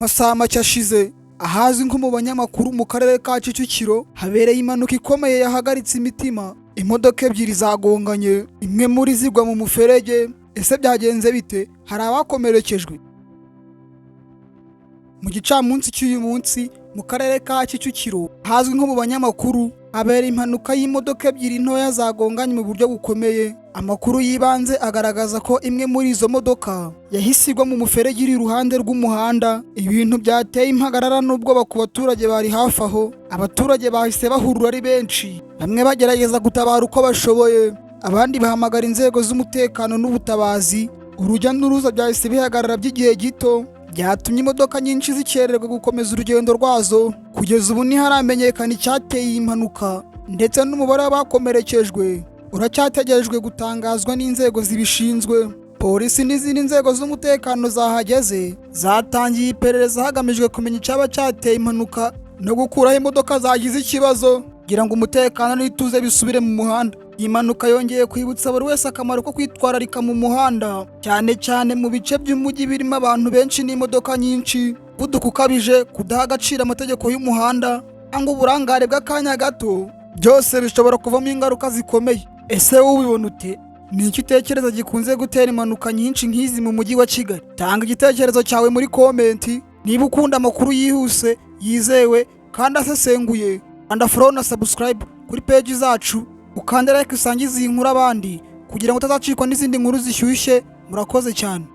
Masaha make ashize ahazwi nko mu banyamakuru mu karere ka Kicukiro habereye impanuka ikomeye yahagaritse imitima. Imodoka ebyiri zagonganye, imwe muri zigwa mu muferege. Ese byagenze bite? Hari abakomerekejwe? Mu gicamunsi cy'uyu munsi mu karere ka Kicukiro hazwi nko mu banyamakuru habera impanuka y'imodoka ebyiri ntoya zagonganye mu buryo bukomeye. Amakuru yibanze agaragaza ko imwe muri izo modoka yahise igwa mu muferege iri iruhande rw'umuhanda. Ibintu byateye impagarara n'ubwoba ku baturage bari hafi aho. Abaturage bahise bahurura ari benshi, bamwe bagerageza gutabara uko bashoboye, abandi bahamagara inzego z'umutekano n'ubutabazi. Urujya n'uruza byahise bihagarara by'igihe gito, byatumye imodoka nyinshi zikererwa gukomeza urugendo rwazo. Kugeza ubu ntiharamenyekana icyateye iyi mpanuka ndetse n'umubare w'abakomerekejwe uracyategerejwe gutangazwa n'inzego zibishinzwe. Polisi n'izindi nzego z'umutekano zahageze zatangiye iperereza hagamijwe kumenya icyaba cyateye impanuka no gukuraho imodoka zagize ikibazo kugira ngo umutekano n'ituze bisubire mu muhanda. Iyi mpanuka yongeye kwibutsa buri wese akamaro ko kwitwararika mu muhanda, cyane cyane mu bice by'umujyi birimo abantu benshi n'imodoka nyinshi. Umuvuduko ukabije, kudaha agaciro amategeko y'umuhanda cyangwa uburangare bw'akanya gato, byose bishobora kuvamo ingaruka zikomeye. Ese wowe ubibona ute? Ni iki utekereza gikunze gutera impanuka nyinshi nk'izi mu mujyi wa Kigali? Tanga igitekerezo cyawe muri komenti. Niba ukunda amakuru yihuse, yizewe kandi asesenguye, kanda follow na subscribe kuri page zacu, ukande like usangize iyi nkuru abandi kugira ngo utazacikwa n'izindi nkuru zishyushye. Murakoze cyane.